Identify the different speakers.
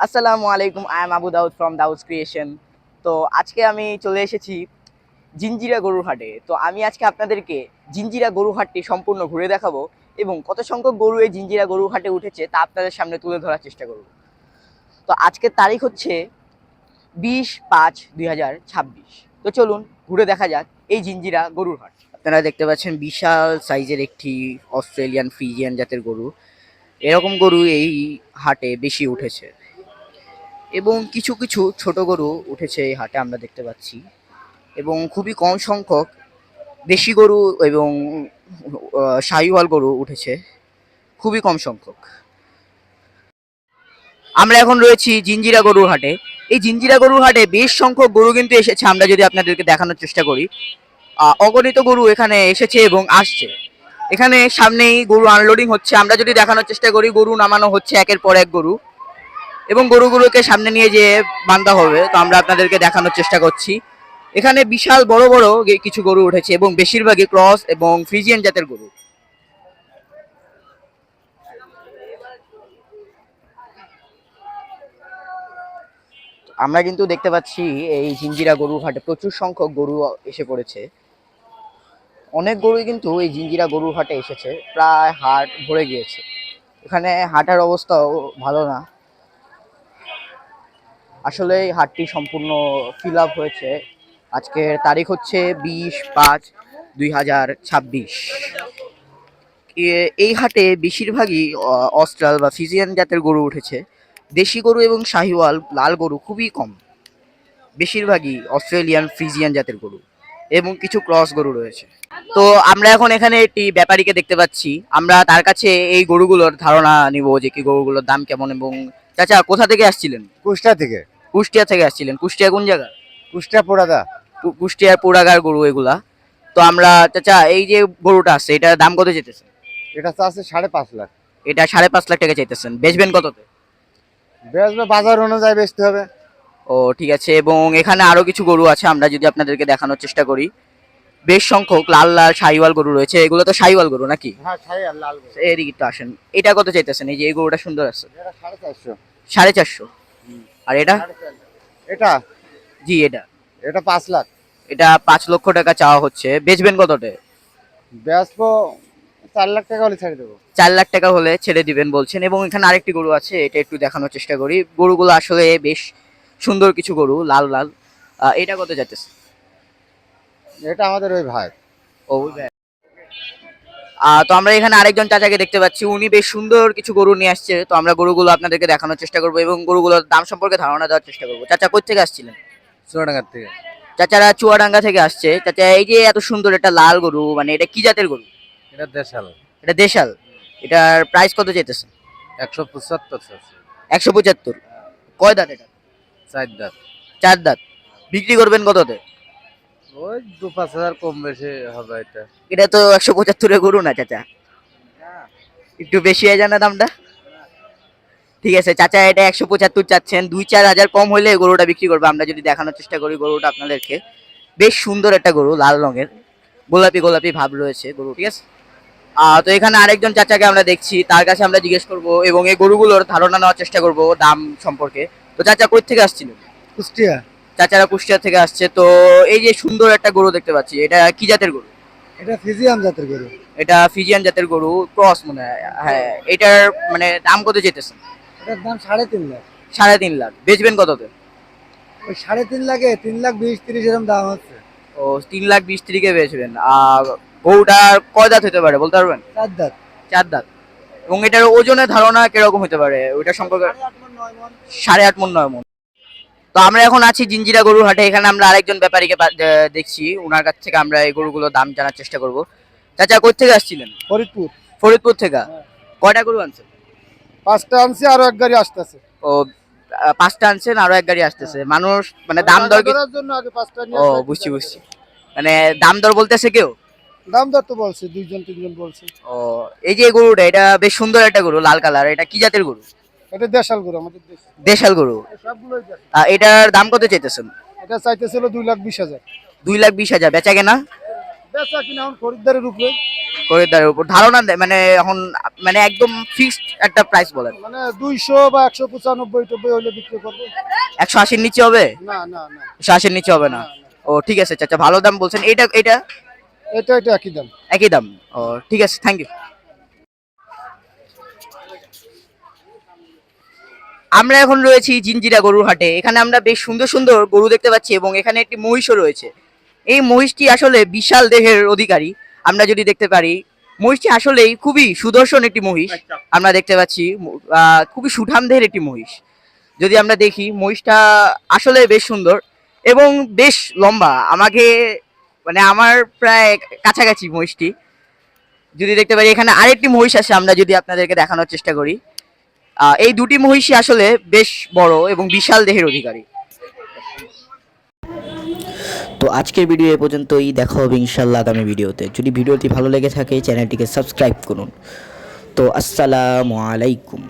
Speaker 1: আসসালামু আলাইকুম, I am Abu Daud from Daud's creation. তো আজকে আমি চলে এসেছি জিঞ্জিরা গরুর হাটে। তো আমি আজকে আপনাদেরকে জিঞ্জিরা গরু হাটটি সম্পূর্ণ ঘুরে দেখাবো এবং কত সংখ্যক গরু এই জিঞ্জিরা গরু হাটে উঠেছে তা আপনাদের সামনে তুলে ধরার চেষ্টা করব। তো আজকের তারিখ হচ্ছে 20-5-2026। তো চলুন ঘুরে দেখা যাক এই জিঞ্জিরা গরুর হাট। আপনারা দেখতে পাচ্ছেন বিশাল সাইজের একটি অস্ট্রেলিয়ান ফ্রিজিয়ান জাতের গরু। এরকম গরু এই হাটে বেশি উঠেছে এবং কিছু কিছু ছোট গরু উঠেছে এই হাটে আমরা দেখতে পাচ্ছি এবং খুবই কম সংখ্যক দেশি গরু এবং শাহিওয়াল গরু উঠেছে, খুবই কম সংখ্যক। আমরা এখন রয়েছি জিঞ্জিরা গরুর হাটে। এই জিঞ্জিরা গরুর হাটে বেশ সংখ্যক গরু কিন্তু এসেছে। আমরা যদি আপনাদেরকে দেখানোর চেষ্টা করি, অগণিত গরু এখানে এসেছে এবং আসছে। এখানে সামনেই গরু আনলোডিং হচ্ছে। আমরা যদি দেখানোর চেষ্টা করি, গরু নামানো হচ্ছে একের পর এক গরু এবং গরুগুলোকে সামনে নিয়ে যেয়ে বান্ধা হবে। তো আমরা আপনাদেরকে দেখানোর চেষ্টা করছি। এখানে বিশাল বড় বড় কিছু গরু উঠেছে এবং বেশিরভাগই ক্রস এবং ফ্রিজিয়ান জাতের গরু। আমরা কিন্তু দেখতে পাচ্ছি এই জিঞ্জিরা গরু হাটে প্রচুর সংখ্যক গরু এসে পড়েছে। অনেক গরুই কিন্তু এই জিঞ্জিরা গরু হাটে এসেছে, প্রায় হাট ভরে গিয়েছে। এখানে হাটের অবস্থাও ভালো না, আসলে এই হাটটি সম্পূর্ণ ফিল আপ হয়েছে। আজকের তারিখ হচ্ছে 20-5-2026। এই হাটে বেশিরভাগই অস্ট্রাল বা ফিজিয়ান জাতের গরু উঠেছে। দেশি গরু এবং শাহিওয়াল লাল গরু খুবই কম, বেশিরভাগই অস্ট্রেলিয়ান ফ্রিজিয়ান জাতের গরু এবং কিছু ক্রস গরু রয়েছে। তো আমরা এখন এখানে একটি ব্যাপারীকে দেখতে পাচ্ছি। আমরা তার কাছে এই গরুগুলোর ধারণা নিব যে কি গরুগুলোর দাম কেমন। এবং চাচা, কোথা থেকে আসছিলেন?
Speaker 2: কুষ্টা থেকে।
Speaker 1: কুষ্টিয়া থেকে আসছিলেন? কুষ্টিয়া কোন জায়গা?
Speaker 2: কুষ্টা পোড়াদা।
Speaker 1: কুষ্টিয়ার পোড়াগার গরু এগুলা। তো আমরা চাচা, এই যে গরুটা আছে এটার দাম কত যেতেছে?
Speaker 2: এটা তো আছে 5.5 লাখ।
Speaker 1: এটা 5.5 লাখ টাকা চাইতেছেন, বেচবেন কততে?
Speaker 2: বেচবে বাজার অনুযায়ী বেচতে হবে।
Speaker 1: ও ঠিক আছে। এবং এখানে আরো কিছু গরু আছে, আমরা যদি আপনাদেরকে দেখানোর চেষ্টা করি। বেশ সংখ্যক লাল লাল শাহিওয়াল গরু রয়েছে। এগুলো তো শাহিওয়াল গরু নাকি?
Speaker 2: হ্যাঁ, ছাই আর লাল গরু।
Speaker 1: এদিকে তো আসেন। এটা কত চাইতেছেন? এই যে এই গরুটা সুন্দর আছে।
Speaker 2: এটা 450।
Speaker 1: 450? আর এটা?
Speaker 2: 450। এটা
Speaker 1: জি এটা।
Speaker 2: এটা 5 লাখ।
Speaker 1: এটা 5 লক্ষ টাকা চাওয়া হচ্ছে, বেচবেন কততে?
Speaker 2: বেচবো 4 লাখ টাকা হলে ছেড়ে দেবো।
Speaker 1: 4 লাখ টাকা হলে ছেড়ে দিবেন বলছেন। এবং এখানে আরেকটি গরু আছে, এটা একটু দেখানোর চেষ্টা করি। গরুগুলো আসলে বেশ সুন্দর কিছু গরু, লাল লাল। এটা কত যাচ্ছে?
Speaker 2: এটা আমাদের ওই ভাই।
Speaker 1: ও তো আমরা এখানে আরেকজন চাচাকে দেখতে পাচ্ছি, উনি বেশ সুন্দর কিছু গরু নিয়ে আসছে। তো আমরা গরুগুলো আপনাদেরকে দেখানোর চেষ্টা করবো এবং গরুগুলোর দাম সম্পর্কে ধারণা দেওয়ার চেষ্টা করবো। চাচা কই থেকে আসছিলেন?
Speaker 2: চুয়াডাঙ্গার থেকে।
Speaker 1: চাচারা চুয়াডাঙ্গা থেকে আসছে। চাচা, এই যে এত সুন্দর একটা লাল গরু, মানে এটা কি জাতের গরু?
Speaker 2: এটা দেশাল।
Speaker 1: এটা দেশাল। এটার প্রাইস কত চাইতেছে?
Speaker 2: 175।
Speaker 1: 175? কয় দাঁত এটা?
Speaker 2: 4 দাঁত।
Speaker 1: 4 দাঁত। বিক্রি করবেন কততে?
Speaker 2: ওই 2-5 হাজার কম বেশি হবে এটা।
Speaker 1: এটা তো 175-এর গরু না চাচা, একটু বেশি হয়ে যায় না দামটা? ঠিক আছে চাচা, এটা 175 চাচ্ছেন, 2-4 হাজার কম হলে গরুটা বিক্রি করবো। আমরা যদি দেখানোর চেষ্টা করি গরুটা আপনাদেরকে, বেশ সুন্দর একটা গরু, লাল রঙের, গোলাপি গোলাপি ভাব রয়েছে গরু, ঠিক আছে। তো এখানে আরেকজন চাচাকে আমরা দেখছি, তার কাছে আমরা জিজ্ঞেস করব এবং এই গরুগুলোর ধারণা নেওয়ার চেষ্টা করব দাম সম্পর্কে। তো চাচা কই থেকে আসছিলেন?
Speaker 2: কুষ্টিয়া।
Speaker 1: চাচারা কুষ্টিয়া থেকে আসছে। তো এই যে সুন্দর একটা গরু দেখতে পাচ্ছি, এটা কি জাতের গরু?
Speaker 2: এটা ফিজিয়াম জাতের গরু।
Speaker 1: এটা ফিজিয়ান জাতের গরু, ক্রস মনে হয়। হ্যাঁ, এটার মানে দাম কত যেতেছে?
Speaker 2: এটার দাম 3.5 লাখ।
Speaker 1: 3.5 লাখ। বেচবেন কততে?
Speaker 2: ওই 3.5 লাখে 3,20,30 এরকম দাম হচ্ছে।
Speaker 1: ও 3,20,30-এ বেচবেন। আর গরুটার কয় দাঁত হতে পারে বলতে পারবেন?
Speaker 2: 4 দাঁত।
Speaker 1: 4 দাঁত। এবং এটার ওজনের ধারণা কিরকম হতে পারে ওইটা সম্পর্কে? 8.5 মণ 9 মণ। তো আমরা এখন আছি জিঞ্জিরা গরুর হাটে। এখানে আমরা আরেকজন ব্যাপারীকে দেখছি, ওনার কাছ থেকে আমরা এই গরুগুলোর দাম জানার চেষ্টা করব। চাচা কই থেকে আসছিলেন?
Speaker 2: ফরিদপুর।
Speaker 1: ফরিদপুর থেকে। কয়টা গরু আনছেন?
Speaker 2: 5টা আনছি, আরো এক গাড়ি আসতেছে।
Speaker 1: ও 5টা আনছেন, আরো এক গাড়ি আসতেছে। মানুষ মানে দাম দর
Speaker 2: ধরার জন্য আগে 5টা নিয়ে
Speaker 1: ও
Speaker 2: আসলাম।
Speaker 1: বুঝছি বুঝছি। মানে দাম দর বলতেছে কেউ?
Speaker 2: দাম দর তো বলছে, 2-3 জন বলছে।
Speaker 1: ও এই যে গরুটা, এটা বেশ সুন্দর একটা গরু, লাল কালার। এটা কি জাতের গরু?
Speaker 2: এটা দেশাল গরু, আমাদের দেশ।
Speaker 1: দেশাল গরু।
Speaker 2: সবগুলোই দেশাল।
Speaker 1: এটার দাম কত চাইতেছেন?
Speaker 2: এটা চাইতেছিল 2,20,000।
Speaker 1: 2,20,000। বেচা কেনা?
Speaker 2: বেচা কিনা এখন খরিদ্দারের উপরে,
Speaker 1: খরিদ্দারের উপর ধারণা দেয় মানে এখন মানে একদম ফিক্সড একটা প্রাইস বলেন।
Speaker 2: মানে 200 বা 195 হলে বিক্রি করবো।
Speaker 1: 180 নিচে হবে?
Speaker 2: না না না
Speaker 1: 180 নিচে হবে না। ও ঠিক আছে চাচা, ভালো দাম বলছেন। এটা
Speaker 2: এটা এটা একই দাম।
Speaker 1: একই দাম? ও ঠিক আছে, থ্যাংক ইউ। আমরা এখন রয়েছি জিঞ্জিরা গরুর হাটে। এখানে আমরা বেশ সুন্দর সুন্দর গরু দেখতে পাচ্ছি এবং এখানে একটি মহিষও রয়েছে। এই মহিষটি আসলে বিশাল দেহের অধিকারী। আমরা যদি দেখতে পারি, মহিষটি আসলেই খুবই সুদর্শন একটি মহিষ। আমরা দেখতে পাচ্ছি খুবই সুঠাম দেহের একটি মহিষ। যদি আমরা দেখি, মহিষটা আসলে বেশ সুন্দর এবং বেশ লম্বা। আমাকে মানে আমার প্রায় কাছাকাছি মহিষটি। যদি দেখতে পারি এখানে আরেকটি মহিষ আছে, আমরা যদি আপনাদেরকে দেখানোর চেষ্টা করি, এই দুটি মহিষই আসলে বেশ বড় এবং বিশাল দেহের অধিকারী।
Speaker 3: তো আজকের ভিডিও এ পর্যন্তই, দেখা হবে ইনশাল্লাহ আগামী ভিডিওতে। যদি ভিডিওটি ভালো লেগে থাকে চ্যানেলটিকে সাবস্ক্রাইব করুন। তো আসসালামু আলাইকুম।